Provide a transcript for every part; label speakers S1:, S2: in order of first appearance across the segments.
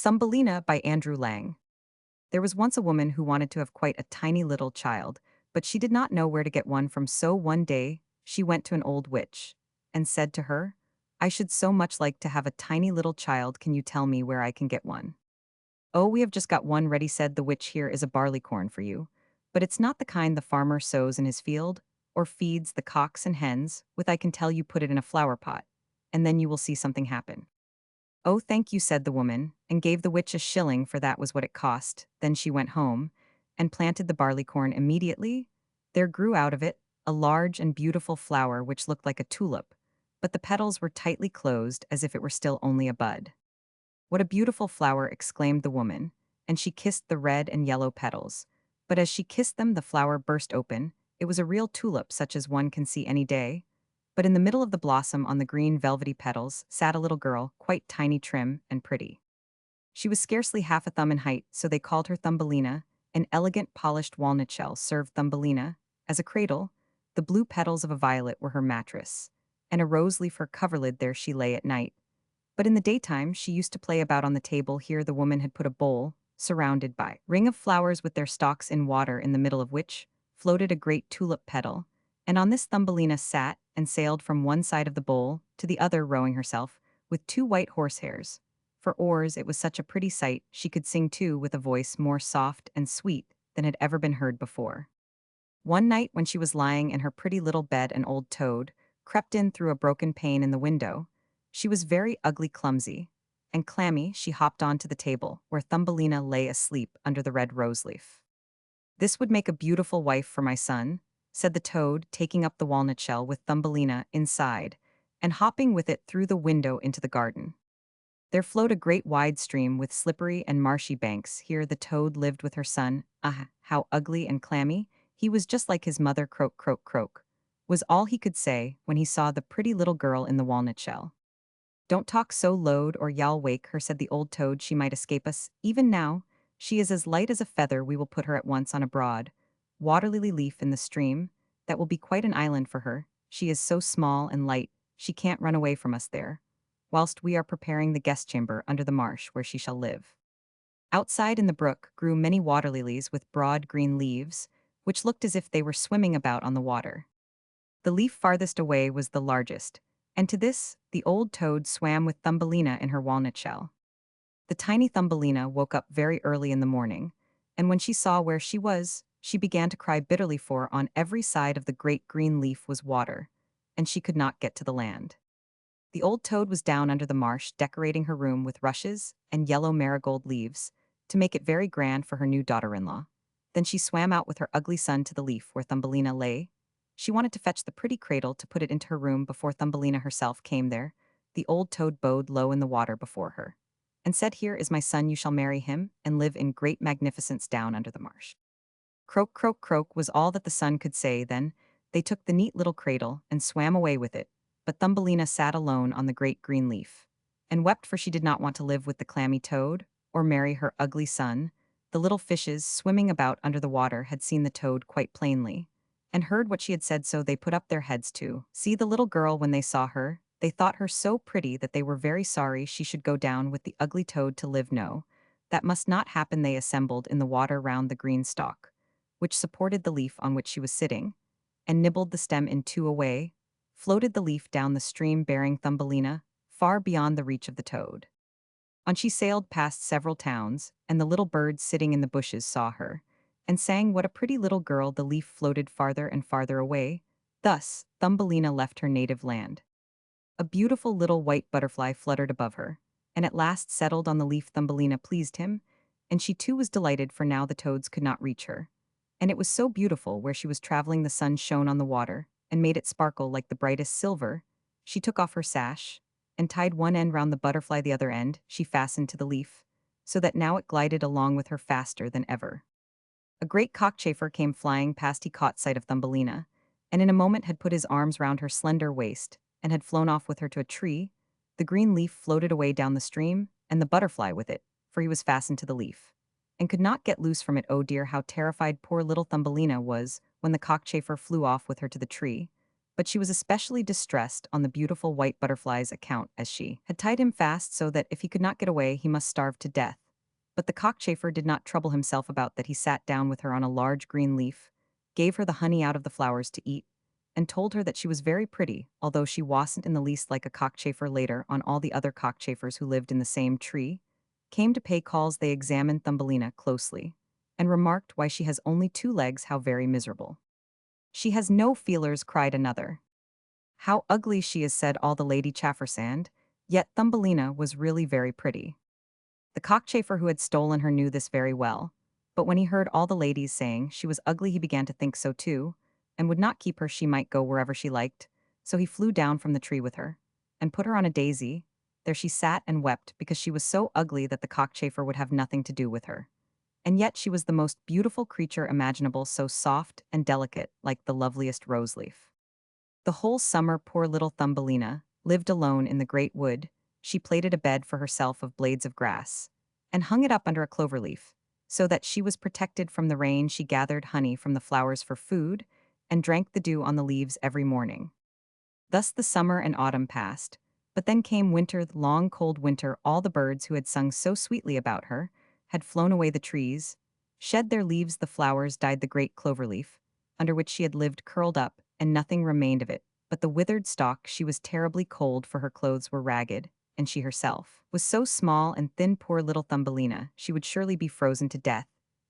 S1: Thumbelina by Andrew Lang. There was once a woman who wanted to have quite a tiny little child, but she did not know where to get one from, so one day she went to an old witch and said to her, "I should so much like to have a tiny little child. Can you tell me where I can get one?" "Oh, we have just got one ready," said the witch. "Here is a barley corn for you. But it's not the kind the farmer sows in his field or feeds the cocks and hens with. I can tell you put it in a flower pot, and then you will see something happen." "Oh, thank you," said the woman, and gave the witch a shilling, for that was what it cost. Then she went home and planted the barley corn. Immediately there grew out of it a large and beautiful flower which looked like a tulip, but the petals were tightly closed as if it were still only a bud. "What a beautiful flower!" exclaimed the woman, and she kissed the red and yellow petals. But as she kissed them, the flower burst open. It was a real tulip, such as one can see any day. But in the middle of the blossom, on the green velvety petals, sat a little girl, quite tiny, trim, and pretty. She was scarcely half a thumb in height, so they called her Thumbelina. An elegant polished walnut shell served Thumbelina as a cradle, the blue petals of a violet were her mattress, and a rose leaf her coverlid. There she lay at night. But in the daytime she used to play about on the table. Here the woman had put a bowl, surrounded by ring of flowers with their stalks in water, in the middle of which floated a great tulip petal, and on this Thumbelina sat and sailed from one side of the bowl to the other, rowing herself, with two white horsehairs for oars. It was such a pretty sight. She could sing too, with a voice more soft and sweet than had ever been heard before. One night when she was lying in her pretty little bed, an old toad crept in through a broken pane in the window. She was very ugly, clumsy, and clammy. She hopped onto the table where Thumbelina lay asleep under the red rose leaf. "This would make a beautiful wife for my son," said the toad, taking up the walnut shell with Thumbelina inside and hopping with it through the window into the garden. There flowed a great wide stream with slippery and marshy banks. Here the toad lived with her son. Ah, how ugly and clammy! He was just like his mother. "Croak, croak, croak," was all he could say when he saw the pretty little girl in the walnut shell. "Don't talk so loud, or you'll wake her," said the old toad. "She might escape us. Even now, she is as light as a feather. We will put her at once on a broad water lily leaf in the stream. That will be quite an island for her. She is so small and light, she can't run away from us there, whilst we are preparing the guest chamber under the marsh where she shall live." Outside in the brook grew many water lilies with broad green leaves, which looked as if they were swimming about on the water. The leaf farthest away was the largest, and to this the old toad swam with Thumbelina in her walnut shell. The tiny Thumbelina woke up very early in the morning, and when she saw where she was, she began to cry bitterly, for on every side of the great green leaf was water, and she could not get to the land. The old toad was down under the marsh, decorating her room with rushes and yellow marigold leaves to make it very grand for her new daughter-in-law. Then she swam out with her ugly son to the leaf where Thumbelina lay. She wanted to fetch the pretty cradle to put it into her room before Thumbelina herself came there. The old toad bowed low in the water before her and said, "Here is my son. You shall marry him and live in great magnificence down under the marsh." "Croak, croak, croak," was all that the son could say. Then they took the neat little cradle and swam away with it, but Thumbelina sat alone on the great green leaf and wept, for she did not want to live with the clammy toad or marry her ugly son. The little fishes swimming about under the water had seen the toad quite plainly and heard what she had said, so they put up their heads to see the little girl. When they saw her, they thought her so pretty that they were very sorry she should go down with the ugly toad to live. No, that must not happen. They assembled in the water round the green stalk, which supported the leaf on which she was sitting, and nibbled the stem in two. Away floated the leaf down the stream, bearing Thumbelina far beyond the reach of the toad. On she sailed past several towns, and the little birds sitting in the bushes saw her and sang, "What a pretty little girl." The leaf floated farther and farther away. Thus Thumbelina left her native land. A beautiful little white butterfly fluttered above her, and at last settled on the leaf. Thumbelina pleased him, and she too was delighted, for now the toads could not reach her. And it was so beautiful where she was traveling. The sun shone on the water and made it sparkle like the brightest silver. She took off her sash and tied one end round the butterfly. The other end she fastened to the leaf, so that now it glided along with her faster than ever. A great cockchafer came flying past. He caught sight of Thumbelina, and in a moment had put his arms round her slender waist and had flown off with her to a tree. The green leaf floated away down the stream, and the butterfly with it, for he was fastened to the leaf and could not get loose from it. Oh dear, how terrified poor little Thumbelina was when the cockchafer flew off with her to the tree. but she was especially distressed on the beautiful white butterfly's account, as she had tied him fast so that if he could not get away he must starve to death. But the cockchafer did not trouble himself about that. He sat down with her on a large green leaf, gave her the honey out of the flowers to eat, and told her that she was very pretty, although she wasn't in the least like a cockchafer. Later on, all the other cockchafers who lived in the same tree came to pay calls. They examined Thumbelina closely and remarked, "Why, she has only 2 legs, how very miserable." "She has no feelers," cried another. "How ugly she is," said all the lady chaffersand. Yet Thumbelina was really very pretty. The cockchafer who had stolen her knew this very well, but when he heard all the ladies saying she was ugly he began to think so too, and would not keep her. She might go wherever she liked, so he flew down from the tree with her, and put her on a daisy. There she sat and wept because she was so ugly that the cockchafer would have nothing to do with her. And yet she was the most beautiful creature imaginable, so soft and delicate, like the loveliest rose leaf. The whole summer poor little Thumbelina lived alone in the great wood. She plaited a bed for herself of blades of grass, and hung it up under a clover leaf, so that she was protected from the rain. She gathered honey from the flowers for food, and drank the dew on the leaves every morning. Thus the summer and autumn passed, but then came winter, the long cold winter. All the birds who had sung so sweetly about her had flown away. The trees shed their leaves, the flowers died. The great clover leaf, under which she had lived, curled up, and nothing remained of it but the withered stalk. She was terribly cold, for her clothes were ragged, and she herself was so small and thin. Poor little Thumbelina, she would surely be frozen to death.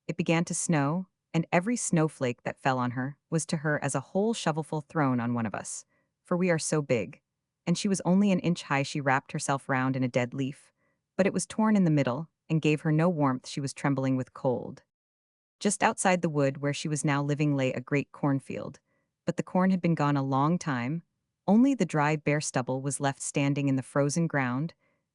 S1: It began to snow, and every snowflake that fell on her was to her as a whole shovelful thrown on one of us, for we are so big. And she was only an inch high. She wrapped herself round in a dead leaf, but it was torn in the middle, and gave her no warmth. She was trembling with cold. Just outside the wood where she was now living lay a great cornfield, but the corn had been gone a long time. Only the dry, bare stubble was left standing in the frozen ground.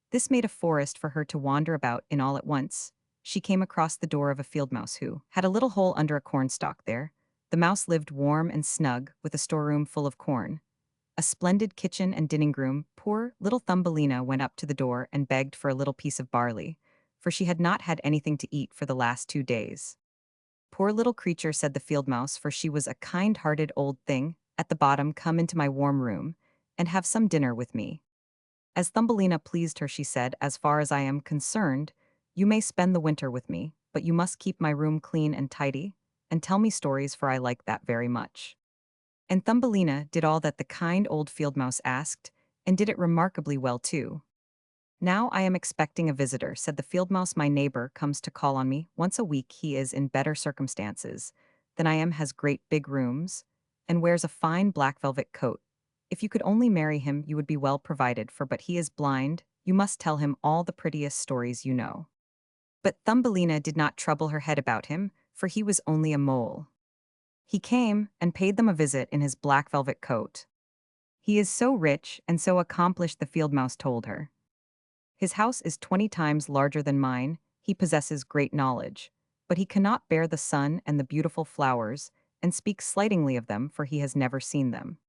S1: This made a forest for her to wander about in. All at once she came across the door of a field mouse who had a little hole under a cornstalk there. The mouse lived warm and snug, with a storeroom full of corn, a splendid kitchen and dining room. Poor little Thumbelina went up to the door and begged for a little piece of barley, for she had not had anything to eat for the last 2 days. "Poor little creature," said the field mouse, for she was a kind-hearted old thing, "at the bottom, come into my warm room, and have some dinner with me." As Thumbelina pleased her, she said, "As far as I am concerned, you may spend the winter with me, but you must keep my room clean and tidy, and tell me stories, for I like that very much." And Thumbelina did all that the kind old field mouse asked, and did it remarkably well too. "Now I am expecting a visitor," said the field mouse. "My neighbor comes to call on me once a week. He is in better circumstances than I am, has great big rooms, and wears a fine black velvet coat. If you could only marry him, you would be well provided for, but he is blind. You must tell him all the prettiest stories you know." But Thumbelina did not trouble her head about him, for he was only a mole. He came and paid them a visit in his black velvet coat. "He is so rich and so accomplished," the field mouse told her. "His house is 20 times larger than mine. He possesses great knowledge, but he cannot bear the sun and the beautiful flowers, and speaks slightingly of them, for he has never seen them."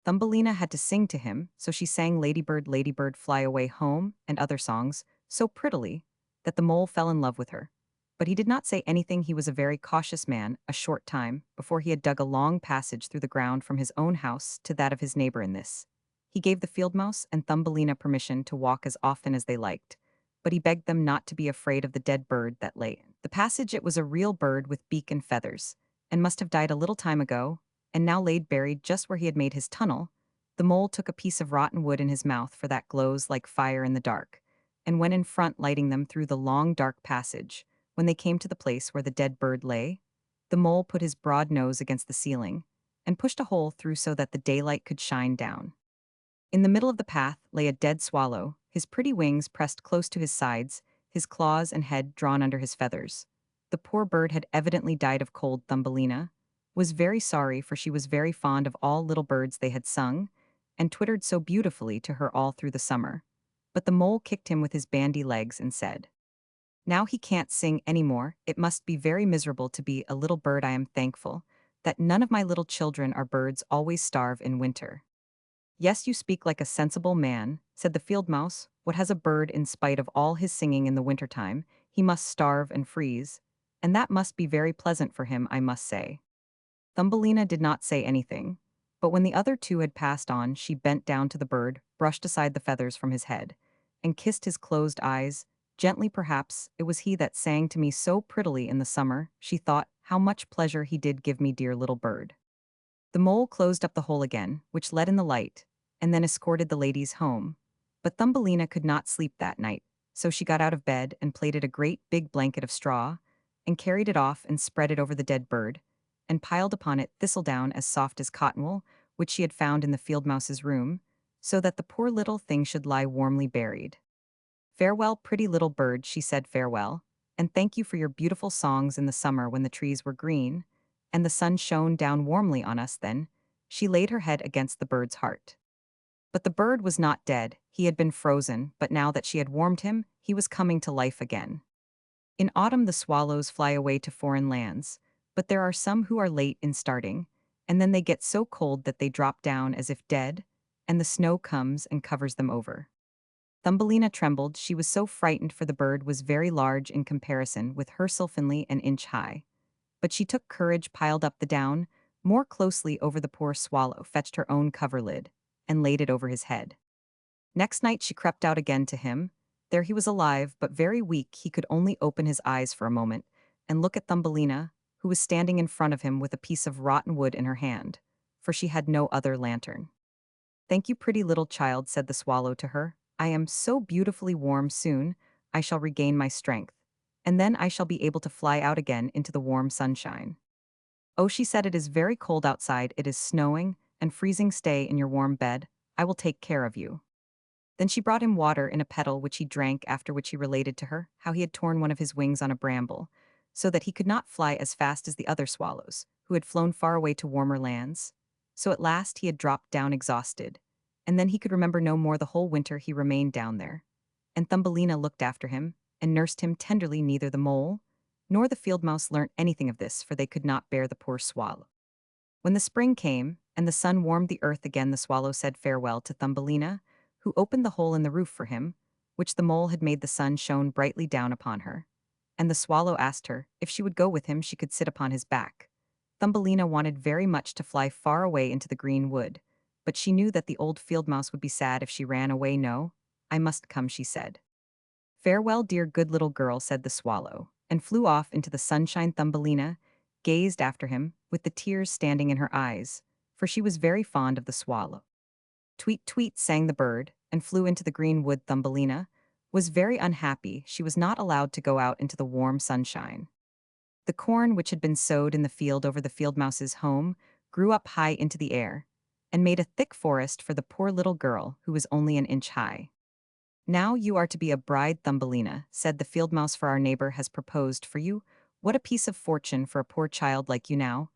S1: Thumbelina had to sing to him, so she sang "Ladybird, Ladybird, Fly Away Home" and other songs, so prettily that the mole fell in love with her. But he did not say anything. He was a very cautious man. A short time before he had dug a long passage through the ground from his own house to that of his neighbor. In this he gave the field mouse and Thumbelina permission to walk as often as they liked, but he begged them not to be afraid of the dead bird that lay in the passage. It was a real bird with beak and feathers, and must have died a little time ago, and now laid buried just where he had made his tunnel. The mole took a piece of rotten wood in his mouth, for that glows like fire in the dark, and went in front, lighting them through the long dark passage. When they came to the place where the dead bird lay, the mole put his broad nose against the ceiling, and pushed a hole through so that the daylight could shine down. In the middle of the path lay a dead swallow, his pretty wings pressed close to his sides, his claws and head drawn under his feathers. The poor bird had evidently died of cold. Thumbelina was very sorry, for she was very fond of all little birds. They had sung and twittered so beautifully to her all through the summer. But the mole kicked him with his bandy legs and said, "Now he can't sing any more. It must be very miserable to be a little bird. I am thankful that none of my little children are birds, always starve in winter." "Yes, you speak like a sensible man," said the field mouse. "What has a bird in spite of all his singing in the wintertime? He must starve and freeze, and that must be very pleasant for him, I must say." Thumbelina did not say anything, But when the other two had passed on, she bent down to the bird, brushed aside the feathers from his head, and kissed his closed eyes. Gently, perhaps, it was he that sang to me so prettily in the summer, she thought, how much pleasure he did give me, dear little bird. The mole closed up the hole again, which let in the light, and then escorted the ladies home. But Thumbelina could not sleep that night, so she got out of bed and plaited a great big blanket of straw, and carried it off and spread it over the dead bird, and piled upon it thistledown as soft as cotton wool, which she had found in the field mouse's room, so that the poor little thing should lie warmly buried. Farewell, pretty little bird, she said, farewell, and thank you for your beautiful songs in the summer when the trees were green, and the sun shone down warmly on us then. She laid her head against the bird's heart. But the bird was not dead, he had been frozen, but now that she had warmed him, he was coming to life again. In autumn the swallows fly away to foreign lands, but there are some who are late in starting, and then they get so cold that they drop down as if dead, and the snow comes and covers them over. Thumbelina trembled, she was so frightened, for the bird was very large in comparison with her, sylphinly an inch high. But she took courage, piled up the down more closely over the poor swallow, fetched her own coverlid, and laid it over his head. Next night she crept out again to him. There he was alive, but very weak. He could only open his eyes for a moment, and look at Thumbelina, who was standing in front of him with a piece of rotten wood in her hand, for she had no other lantern. Thank you, pretty little child, said the swallow to her. I am so beautifully warm soon, I shall regain my strength, and then I shall be able to fly out again into the warm sunshine. Oh, she said, it is very cold outside, it is snowing and freezing. Stay in your warm bed, I will take care of you. Then she brought him water in a kettle, which he drank, after which he related to her how he had torn one of his wings on a bramble, so that he could not fly as fast as the other swallows, who had flown far away to warmer lands. So at last he had dropped down exhausted, and then he could remember no more. The whole winter he remained down there, and Thumbelina looked after him, and nursed him tenderly. Neither the mole nor the field mouse learnt anything of this, for they could not bear the poor swallow. When the spring came, and the sun warmed the earth again, the swallow said farewell to Thumbelina, who opened the hole in the roof for him, which the mole had made. The sun shone brightly down upon her, and the swallow asked her if she would go with him. She could sit upon his back. Thumbelina wanted very much to fly far away into the green wood, but she knew that the old field mouse would be sad if she ran away. No, I must come, she said. Farewell, dear good little girl, said the swallow, and flew off into the sunshine. Thumbelina gazed after him, with the tears standing in her eyes, for she was very fond of the swallow. Tweet, tweet, sang the bird, and flew into the green wood. Thumbelina was very unhappy. She was not allowed to go out into the warm sunshine. The corn which had been sowed in the field over the field mouse's home grew up high into the air, and made a thick forest for the poor little girl, who was only an inch high. Now you are to be a bride, Thumbelina, said the field mouse, for our neighbor has proposed for you. What a piece of fortune for a poor child like you now.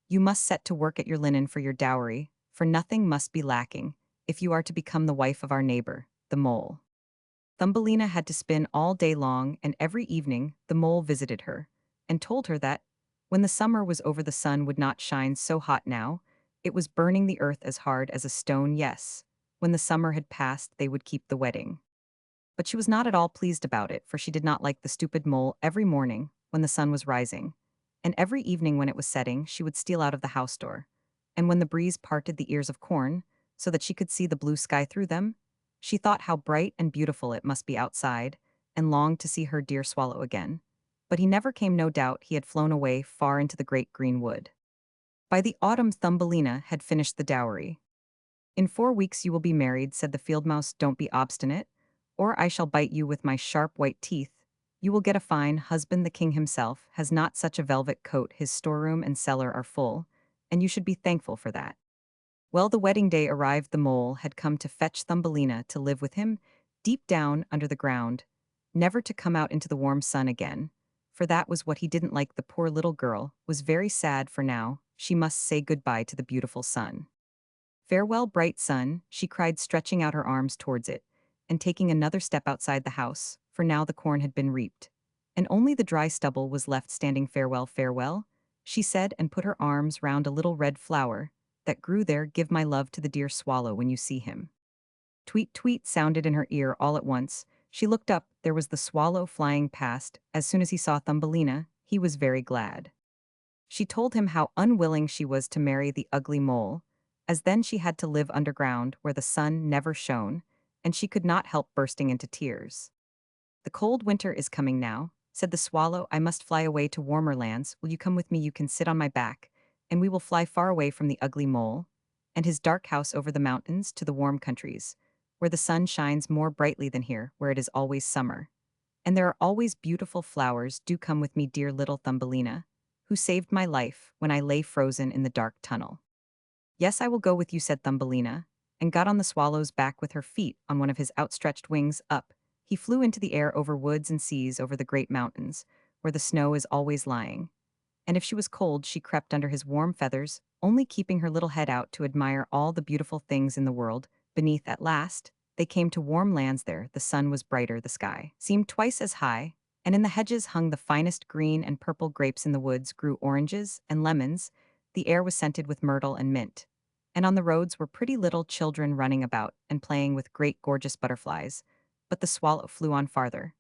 S1: You must set to work at your linen for your dowry, for nothing must be lacking, if you are to become the wife of our neighbor, the mole. Thumbelina had to spin all day long, and every evening the mole visited her, and told her that, when the summer was over, the sun would not shine so hot now, it was burning the earth as hard as a stone. Yes, when the summer had passed they would keep the wedding. But she was not at all pleased about it, for she did not like the stupid mole. Every morning, when the sun was rising, and every evening when it was setting, she would steal out of the house door, and when the breeze parted the ears of corn, so that she could see the blue sky through them, she thought how bright and beautiful it must be outside, and longed to see her dear swallow again. But he never came. No doubt he had flown away far into the great green wood. By the autumn Thumbelina had finished the dowry. In 4 weeks you will be married, said the field mouse. Don't be obstinate, or I shall bite you with my sharp white teeth. You will get a fine husband. The king himself has not such a velvet coat. His storeroom and cellar are full, and you should be thankful for that. Well, the wedding day arrived. The mole had come to fetch Thumbelina to live with him, deep down under the ground, never to come out into the warm sun again, for that was what he didn't like. The poor little girl was very sad, for now she must say goodbye to the beautiful sun. Farewell, bright sun, she cried, stretching out her arms towards it, and taking another step outside the house, for now the corn had been reaped, and only the dry stubble was left standing. Farewell, farewell, she said, and put her arms round a little red flower that grew there. Give my love to the dear swallow when you see him. Tweet, tweet sounded in her ear all at once. She looked up. There was the swallow flying past. As soon as he saw Thumbelina, he was very glad. She told him how unwilling she was to marry the ugly mole, as then she had to live underground where the sun never shone, and she could not help bursting into tears. "The cold winter is coming now," said the swallow. "I must fly away to warmer lands. Will you come with me? You can sit on my back, and we will fly far away from the ugly mole and his dark house over the mountains to the warm countries, where the sun shines more brightly than here, where it is always summer. And there are always beautiful flowers. Do come with me, dear little Thumbelina, who saved my life when I lay frozen in the dark tunnel." "Yes, I will go with you," said Thumbelina, and got on the swallow's back with her feet on one of his outstretched wings. Up he flew into the air over woods and seas, over the great mountains, where the snow is always lying. And if she was cold, she crept under his warm feathers, only keeping her little head out to admire all the beautiful things in the world. Beneath, at last, they came to warm lands. There the sun was brighter, the sky seemed twice as high, and in the hedges hung the finest green and purple grapes. In the woods grew oranges and lemons, the air was scented with myrtle and mint. And on the roads were pretty little children running about and playing with great gorgeous butterflies. But the swallow flew on farther,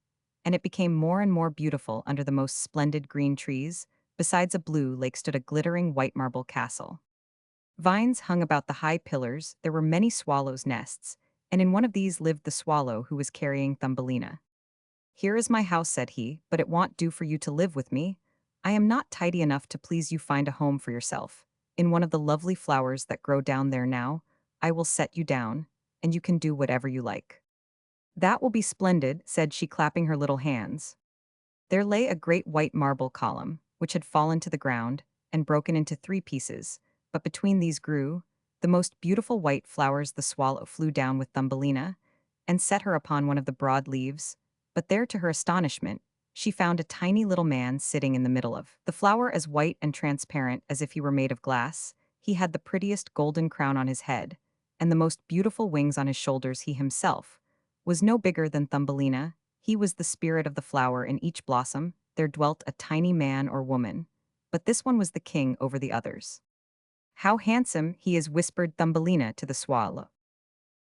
S1: and it became more and more beautiful under the most splendid green trees. Besides a blue lake stood a glittering white marble castle. Vines hung about the high pillars. There were many swallows' nests, and in one of these lived the swallow who was carrying Thumbelina. "Here is my house," said he, "but it won't do for you to live with me. I am not tidy enough to please you. Find a home for yourself. In one of the lovely flowers that grow down there now, I will set you down, and you can do whatever you like." "That will be splendid," said she, clapping her little hands. There lay a great white marble column, which had fallen to the ground and broken into three pieces, but between these grew the most beautiful white flowers. The swallow flew down with Thumbelina and set her upon one of the broad leaves, but there, to her astonishment, she found a tiny little man sitting in the middle of the flower, as white and transparent as if he were made of glass. He had the prettiest golden crown on his head, and the most beautiful wings on his shoulders. He himself was no bigger than Thumbelina. He was the spirit of the flower. In each blossom there dwelt a tiny man or woman, but this one was the king over the others. "How handsome he is," whispered Thumbelina to the swallow.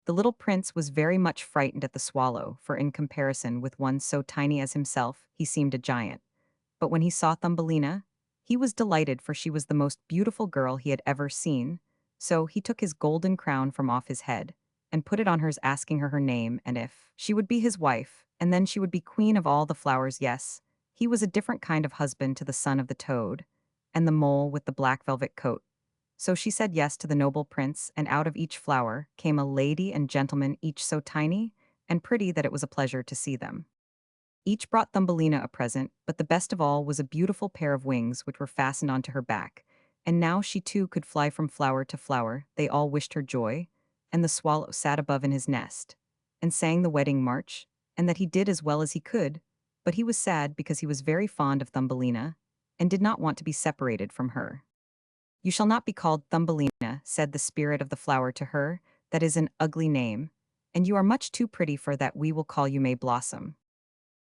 S1: The little prince was very much frightened at the swallow, for in comparison with one so tiny as himself, he seemed a giant. But when he saw Thumbelina, he was delighted, for she was the most beautiful girl he had ever seen. So he took his golden crown from off his head and put it on hers, asking her name and if she would be his wife, and then she would be queen of all the flowers. Yes, he was a different kind of husband to the son of the toad and the mole with the black velvet coat. So she said yes to the noble prince, and out of each flower came a lady and gentleman, each so tiny and pretty that it was a pleasure to see them. Each brought Thumbelina a present, but the best of all was a beautiful pair of wings which were fastened onto her back, and now she too could fly from flower to flower. They all wished her joy, and the swallow sat above in his nest and sang the wedding march, and that he did as well as he could, but he was sad because he was very fond of Thumbelina and did not want to be separated from her. "You shall not be called Thumbelina," said the spirit of the flower to her. "That is an ugly name, and you are much too pretty for that. We will call you May Blossom."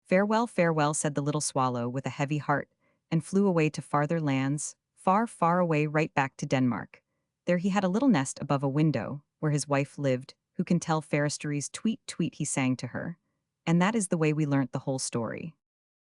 S1: "Farewell, farewell," said the little swallow with a heavy heart, and flew away to farther lands, far, far away, right back to Denmark. There he had a little nest above a window, where his wife lived. "Who can tell fair stories? Tweet, tweet," he sang to her. And that is the way we learnt the whole story.